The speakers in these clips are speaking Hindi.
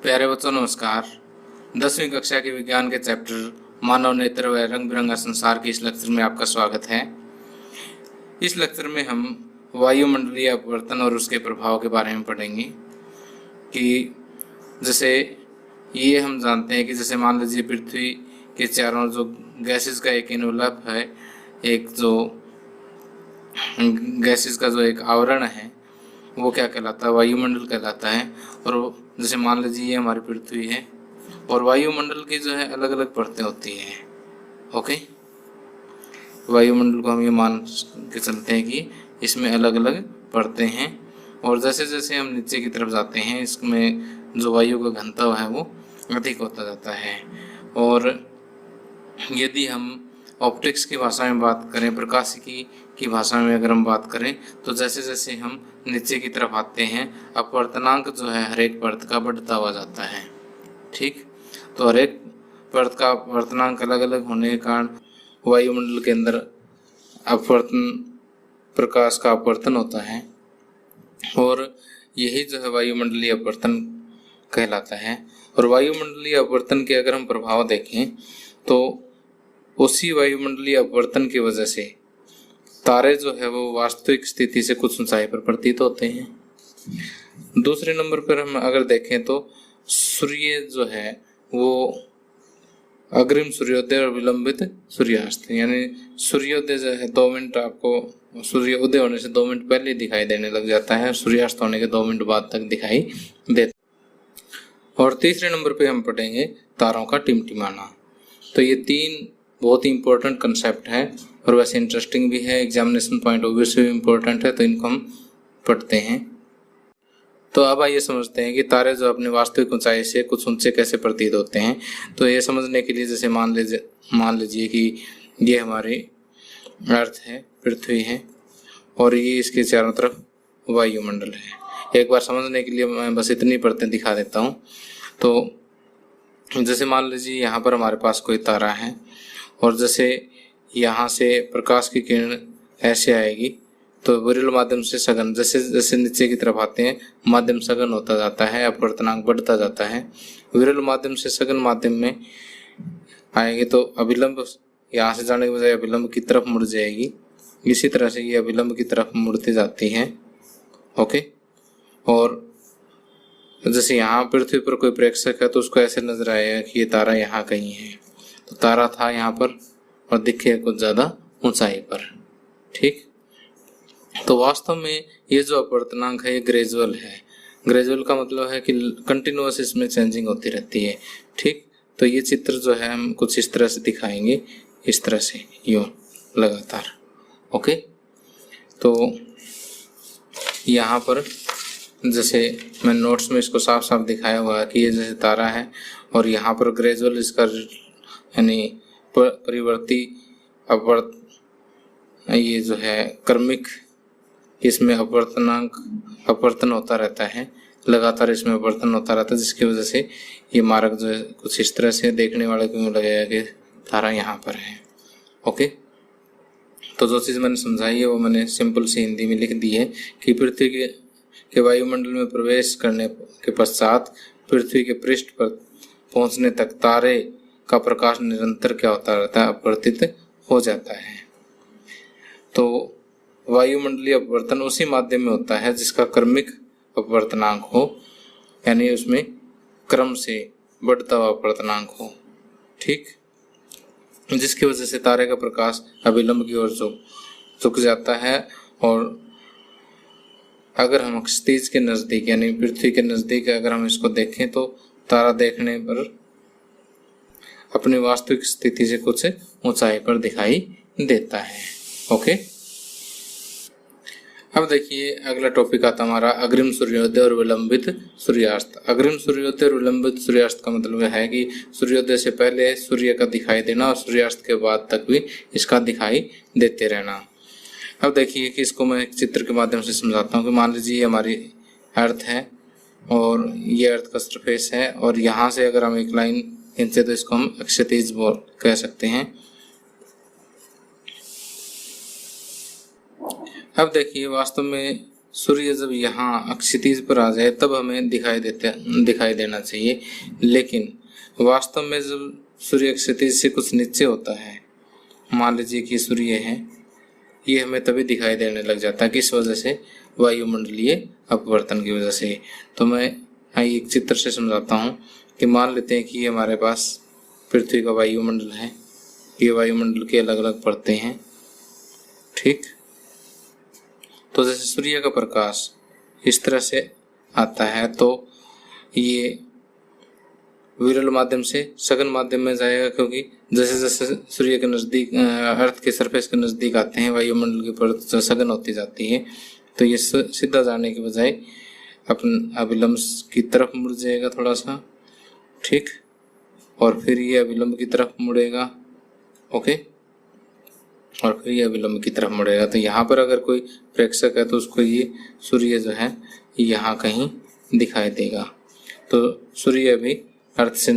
प्यारे बच्चों नमस्कार। 10वीं कक्षा के विज्ञान के चैप्टर मानव नेत्र व रंग बिरंगा संसार की इस लेक्चर में आपका स्वागत है। इस लेक्चर में हम वायुमंडलीय अपवर्तन और उसके प्रभाव के बारे में पढ़ेंगे कि जैसे ये हम जानते हैं कि जैसे मान लीजिए पृथ्वी के चारों जो गैसेस का एक इनवलप है, एक जो गैसेस का जो एक आवरण है वो क्या कहलाता है, वायुमंडल कहलाता है। और जैसे मान लीजिए ये हमारी पृथ्वी है और वायुमंडल की जो है अलग अलग परतें होती हैं। ओके, वायुमंडल को हम ये मान के चलते हैं कि इसमें अलग अलग परतें हैं और जैसे जैसे हम नीचे की तरफ जाते हैं इसमें जो वायु का घनत्व है वो अधिक होता जाता है। और यदि हम ऑप्टिक्स की भाषा में बात करें, प्रकाशिकी की भाषा में अगर हम बात करें, तो जैसे जैसे हम नीचे की तरफ आते हैं अपवर्तनांक जो है हर एक परत का बढ़ता हुआ जाता है। ठीक, तो हर एक परत का अपवर्तनांक अलग अलग होने के कारण वायुमंडल के अंदर अपवर्तन, प्रकाश का अपवर्तन होता है और यही जो है वायुमंडलीय अपवर्तन कहलाता है। और वायुमंडलीय अपवर्तन के अगर हम प्रभाव देखें तो उसी वायुमंडलीय अपवर्तन की वजह से तारे जो है वो वास्तविक स्थिति से कुछ ऊंचाई पर प्रतीत होते हैं। दूसरे नंबर पर हम अगर देखें तो सूर्य जो है वो अग्रिम सूर्योदय और विलंबित सूर्यास्त, यानी सूर्योदय जो है 2 मिनट आपको सूर्य उदय होने से 2 मिनट पहले दिखाई देने लग जाता है, सूर्यास्त होने के 2 मिनट बाद तक दिखाई देता। और तीसरे नंबर पे हम पढ़ेंगे तारों का टिमटिमाना। तो ये 3 बहुत ही इंपॉर्टेंट कंसेप्ट है और वैसे इंटरेस्टिंग भी है, एग्जामिनेशन पॉइंट ऑफ व्यू से भी इम्पोर्टेंट है, तो इनको हम पढ़ते हैं। तो अब आइए समझते हैं कि तारे जो अपनी वास्तविक ऊंचाई से कुछ ऊंचे कैसे प्रतीत होते हैं। तो ये समझने के लिए जैसे मान लीजिए कि ये हमारी अर्थ है, पृथ्वी है और ये इसके चारों तरफ वायुमंडल है। एक बार समझने के लिए मैं बस इतनी परतें दिखा देता हूँ। तो जैसे मान लीजिए यहाँ पर हमारे पास कोई तारा है और जैसे यहाँ से प्रकाश की किरण ऐसे आएगी तो विरल माध्यम से सघन, जैसे जैसे नीचे की तरफ आते हैं माध्यम सघन होता जाता है, अपवर्तनांक बढ़ता जाता है। विरल माध्यम से सघन माध्यम में आएंगे तो अभिलंब यहाँ से जाने के बजाय अभिलंब की तरफ मुड़ जाएगी। इसी तरह से ये अभिलंब की तरफ मुड़ती जाती है। ओके, और जैसे यहाँ पृथ्वी पर कोई प्रेक्षक है तो उसको ऐसे नजर आएगा कि ये तारा यहाँ कहीं है, तो तारा था यहाँ पर और दिखे कुछ ज़्यादा ऊंचाई पर। ठीक, तो वास्तव में ये जो अपवर्तनांक है ये ग्रेजुअल है। ग्रेजुअल का मतलब है कि कंटिन्यूअस इसमें चेंजिंग होती रहती है। ठीक, तो ये चित्र जो है हम कुछ इस तरह से दिखाएंगे, इस तरह से यूँ लगातार। ओके, तो यहाँ पर जैसे मैं नोट्स में इसको साफ साफ दिखाया हुआ है कि ये जैसे तारा है और यहाँ पर ग्रेजुअल इसका यानी परिवर्ती ये जो है क्रमिक इसमें अपवर्तन होता रहता है, लगातार इसमें अपवर्तन होता रहता है, जिसकी वजह से ये मार्ग जो है कुछ इस तरह से देखने वाले को लगेगा कि तारा यहाँ पर है। ओके, तो जो चीज़ मैंने समझाई है वो मैंने सिंपल सी हिंदी में लिख दी है कि पृथ्वी के वायुमंडल में प्रवेश करने के पश्चात पृथ्वी के पृष्ठ पर पहुंचने तक तारे का प्रकाश निरंतर क्या होता रहता है, अपवर्तित हो जाता है। तो वायुमंडलीय अपवर्तन उसी माध्यम में होता है जिसका क्रमिक अपवर्तनांक हो, यानी उसमें क्रम से बढ़ता हुआ अपवर्तनांक हो। ठीक, जिसकी वजह से तारे का प्रकाश अभिलंब की ओर झुक जाता है। और अगर हम क्षितिज के नज़दीक यानी पृथ्वी के नज़दीक अगर हम इसको देखें तो तारा देखने पर अपनी वास्तविक स्थिति से कुछ ऊंचाई पर दिखाई देता है। ओके, अब देखिए अगला टॉपिक आता हमारा अग्रिम सूर्योदय और विलंबित सूर्यास्त। अग्रिम सूर्योदय और विलंबित सूर्यास्त का मतलब है कि सूर्योदय से पहले सूर्य का दिखाई देना और सूर्यास्त के बाद तक भी इसका दिखाई देते रहना। अब देखिए कि इसको मैं एक चित्र के माध्यम से समझाता हूँ कि मान लीजिए हमारी अर्थ है और ये अर्थ का सरफेस है और यहाँ से अगर हम एक लाइन खींचे तो इसको हम क्षैतिज कह सकते हैं। अब देखिए वास्तव में सूर्य जब यहाँ क्षितिज पर आ जाए तब हमें दिखाई देना चाहिए, लेकिन वास्तव में जब सूर्य क्षितिज से कुछ नीचे होता है, मान लीजिए कि सूर्य है, ये हमें तभी दिखाई देने लग जाता है। किस वजह से? वायुमंडलीय अपवर्तन की वजह से। तो मैं एक चित्र से समझाता हूँ कि मान लेते हैं कि ये हमारे पास पृथ्वी का वायुमंडल है, ये वायुमंडल के अलग अलग परतें हैं, ठीक। तो जैसे सूर्य का प्रकाश इस तरह से आता है तो ये विरल माध्यम से सघन माध्यम में जाएगा, क्योंकि जैसे जैसे सूर्य के नज़दीक, अर्थ के सरफेस के नज़दीक आते हैं, वायुमंडल की परत सघन होती जाती है, तो ये सीधा जाने के बजाय अपन अभिलंब की तरफ मुड़ जाएगा थोड़ा सा, ठीक, और फिर ये अभिलंब की तरफ मुड़ेगा, ओके, और फिर ये अभिलंब की तरफ मुड़ेगा। तो यहाँ पर अगर कोई प्रेक्षक है तो उसको ये सूर्य जो है यहाँ कहीं दिखाई देगा। तो सूर्य अभी अर्थ से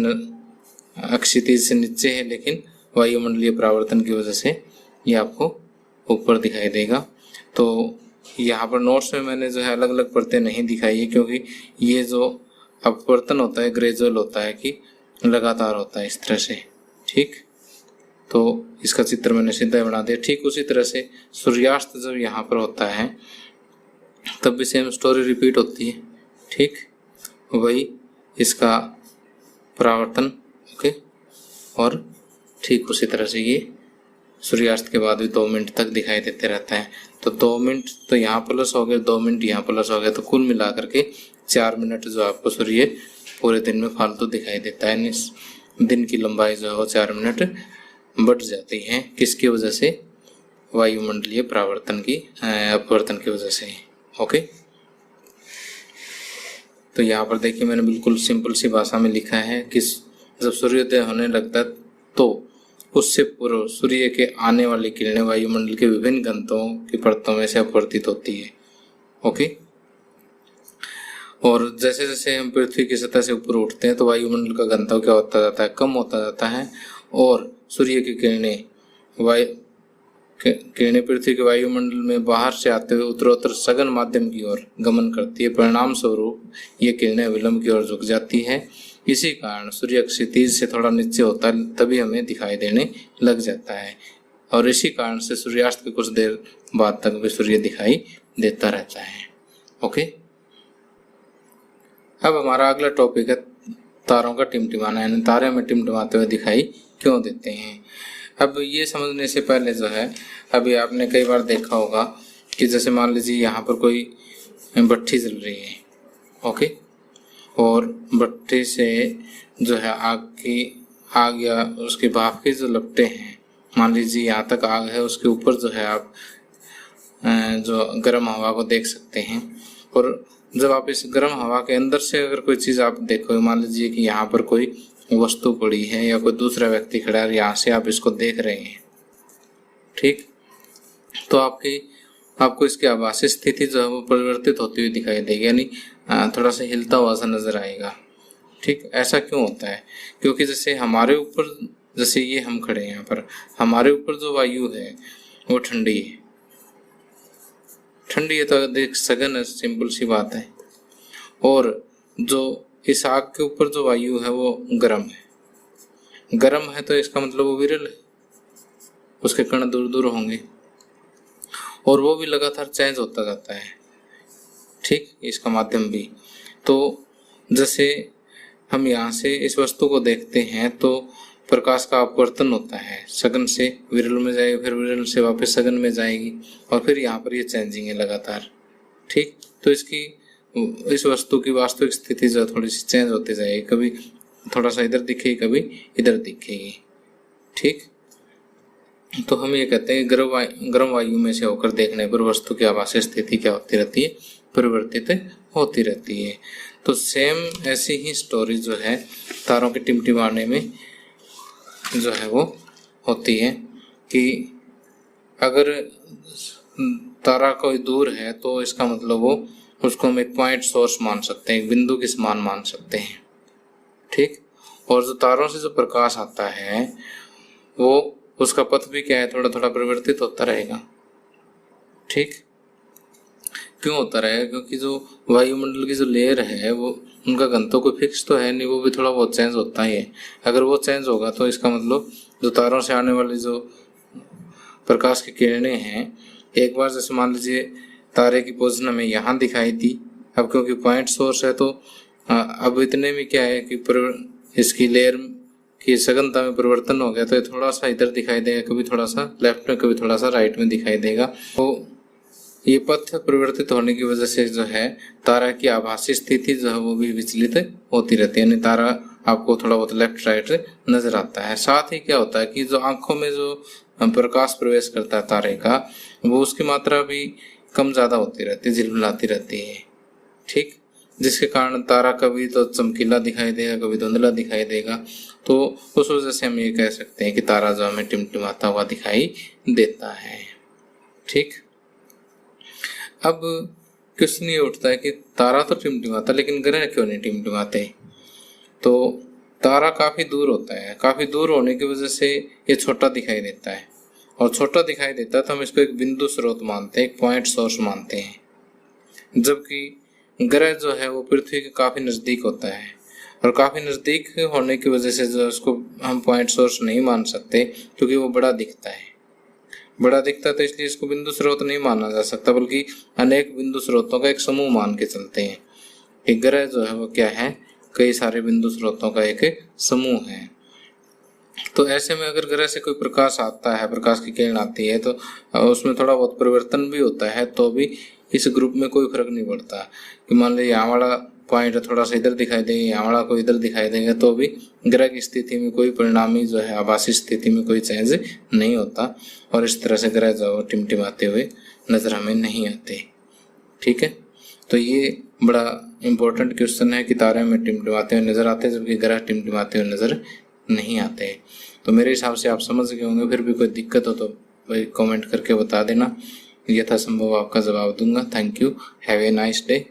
क्षितिज से नीचे है, लेकिन वायुमंडलीय परावर्तन की वजह से ये आपको ऊपर दिखाई देगा। तो यहाँ पर नोट्स में मैंने जो है अलग अलग परतें नहीं दिखाई है, क्योंकि ये जो अपवर्तन होता है ग्रेजुअल होता है, कि लगातार होता है इस तरह से, ठीक। तो इसका चित्र मैंने सीधा बना दिया। ठीक उसी तरह से सूर्यास्त जब यहाँ पर होता है तब भी सेम स्टोरी रिपीट होती है, ठीक, वही इसका परावर्तन, ओके, और ठीक उसी तरह से ये सूर्यास्त के बाद भी 2 मिनट तक दिखाई देते रहता है। तो 2 मिनट तो यहाँ प्लस हो गए, 2 मिनट यहाँ प्लस हो गए, तो कुल मिला करके 4 मिनट जो आपको सूर्य पूरे दिन में फालतू दिखाई देता है। दिन की लंबाई जो है वो 4 मिनट बढ़ जाती है। किसकी वजह से? वायुमंडलीय परावर्तन की अपवर्तन की वजह से, ओके। तो यहाँ पर देखिए मैंने बिल्कुल सिंपल सी भाषा में लिखा है कि जब सूर्योदय होने लगता है तो उससे पूर्व सूर्य के आने वाली किरणें वायुमंडल के विभिन्न घनत्वों की परतों में से अपवर्तित होती है, ओके। और जैसे जैसे हम पृथ्वी की सतह से ऊपर उठते हैं तो वायुमंडल का घनत्व क्या होता जाता है? कम होता जाता है, और सूर्य की किरणें पृथ्वी के वायुमंडल में बाहर से आते हुए उत्तरोत्तर सघन माध्यम की ओर गमन करती है। परिणाम स्वरूप ये किरणें विलंब की ओर झुक जाती है। इसी कारण सूर्य क्षितिज से थोड़ा नीचे होता है, तभी हमें दिखाई देने लग जाता है, और इसी कारण से सूर्यास्त के कुछ देर बाद तक भी सूर्य दिखाई देता रहता है, ओके। अब हमारा अगला टॉपिक है तारों का टिमटिमाना, यानी तारे हमें टिमटिमाते हुए दिखाई क्यों देते हैं। अब ये समझने से पहले जो है, अभी आपने कई बार देखा होगा कि जैसे मान लीजिए यहाँ पर कोई भट्ठी जल रही है, ओके, और भट्ठी से जो है आग या उसके भाप की जो लपटें हैं, मान लीजिए यहाँ तक आग है, उसके ऊपर जो है आप जो गर्म हवा को देख सकते हैं। और जब आप इस गर्म हवा के अंदर से अगर कोई चीज़ आप देखोगे, मान लीजिए कि यहाँ पर कोई वस्तु पड़ी है या कोई दूसरा व्यक्ति खड़ा है, यहाँ से आप इसको देख रहे हैं, ठीक, तो आपको इसकी आभासी स्थिति जो है वो परिवर्तित होती हुई दिखाई देगी, यानी थोड़ा सा हिलता हुआ सा नजर आएगा, ठीक। ऐसा क्यों होता है? क्योंकि जैसे हमारे ऊपर, जैसे ये हम खड़े हैं यहाँ पर, हमारे ऊपर जो वायु है वो ठंडी है, तो देख सघन है, सिंपल सी बात है। और जो इस आग के ऊपर जो वायु है वो गर्म है, तो इसका मतलब वो विरल है, उसके कण दूर दूर होंगे, और वो भी लगातार चेंज होता जाता है, ठीक, इसका माध्यम भी। तो जैसे हम यहाँ से इस वस्तु को देखते हैं तो प्रकाश का अपवर्तन होता है, सघन से विरल में जाएगी, फिर विरल से वापस सघन में जाएगी, और फिर यहाँ पर ये चेंजिंग है लगातार, ठीक। तो इस वस्तु की वास्तविक स्थिति जो थोड़ी सी चेंज होती जाएगी, कभी थोड़ा सा इधर दिखेगी, कभी इधर दिखेगी, ठीक। तो हम ये कहते हैं गर्म वायु में से होकर देखने पर वस्तु की आभासी स्थिति क्या होती रहती है? परिवर्तित होती रहती है। तो सेम ऐसी ही स्टोरी जो है तारों के टिमटिमाने में जो है वो होती है कि अगर तारा कोई दूर है तो इसका मतलब वो उसको हम एक पॉइंट सोर्स मान सकते हैं, एक बिंदु के समान मान सकते हैं, ठीक। और जो तारों से जो प्रकाश आता है वो उसका पथ भी क्या है, थोड़ा थोड़ा परिवर्तित होता रहेगा, ठीक। क्यों होता रहेगा? क्योंकि जो वायुमंडल की जो लेयर है वो उनका घनत्व कोई फिक्स तो है नहीं, वो भी थोड़ा बहुत चेंज होता ही है। अगर वो चेंज होगा तो इसका मतलब जो तारों से आने वाली जो प्रकाश की किरणें हैं, एक बार जैसे मान लीजिए तारे की पोजीशन हमें यहाँ दिखाई दी, अब क्योंकि पॉइंट सोर्स है तो अब इतने में क्या है कि इसकी लेयर की सघनता में परिवर्तन हो गया, तो ये थोड़ा सा इधर दिखाई देगा, कभी थोड़ा सा लेफ्ट में, कभी थोड़ा सा राइट में दिखाई देगा। तो ये पथ परिवर्तित होने की वजह से जो है तारा की आभासी स्थिति जो है वो भी विचलित होती रहती है, यानी तारा आपको थोड़ा बहुत लेफ्ट राइट नजर आता है। साथ ही क्या होता है कि जो आंखों में जो प्रकाश प्रवेश करता है तारे का, वो उसकी मात्रा भी कम ज्यादा होती रहती है, झिलमिलाती रहती है, ठीक, जिसके कारण तारा कभी तो चमकीला दिखाई देगा, कभी धुंधला दिखाई देगा। तो उस वजह से हम ये कह सकते हैं कि तारा जो हमें टिमटिमाता हुआ दिखाई देता है, ठीक। अब क्वेश्चन ये उठता है कि तारा तो टिमटिमाता, लेकिन ग्रह क्यों नहीं टिमटिमाते? तो तारा काफी दूर होता है, काफी दूर होने की वजह से ये छोटा दिखाई देता है, और छोटा दिखाई देता है तो हम इसको एक बिंदु स्रोत मानते हैं, एक पॉइंट सोर्स मानते हैं। जबकि ग्रह जो है वो पृथ्वी के काफी नजदीक होता है, और काफी नजदीक होने की वजह से जो उसको हम पॉइंट सोर्स नहीं मान सकते, क्योंकि वो बड़ा दिखता है। बड़ा दिखता है तो इसलिए इसको बिंदु स्रोत नहीं माना जा सकता, बल्कि अनेक बिंदु स्रोतों का एक समूह मान के चलते हैं। एक ग्रह जो है वो क्या है, कई सारे बिंदु स्रोतों का एक समूह है। तो ऐसे में अगर ग्रह से कोई प्रकाश आता है, प्रकाश की किरण आती है, तो उसमें थोड़ा बहुत परिवर्तन भी होता है, तो भी इस ग्रुप में कोई फर्क नहीं पड़ता। कि मान लीजिए यहाँ वाला पॉइंट थोड़ा सा इधर दिखाई देगा, यहाँ वाला को इधर दिखाई देगा, तो भी ग्रह की स्थिति में कोई परिणामी जो है आभासी स्थिति में कोई चेंज नहीं होता, और इस तरह से ग्रह जो टिमटिमाते हुए नजर हमें नहीं आते, ठीक है। तो ये बड़ा इम्पोर्टेंट क्वेश्चन है कि तारे में टिमटिमाते हुए नजर आते हैं, जबकि ग्रह टिमटिमाते हुए नजर नहीं आते। तो मेरे हिसाब से आप समझ गए होंगे। फिर भी कोई दिक्कत हो तो भाई कमेंट करके बता देना, यथासंभव आपका जवाब दूंगा। Thank you, have a nice day.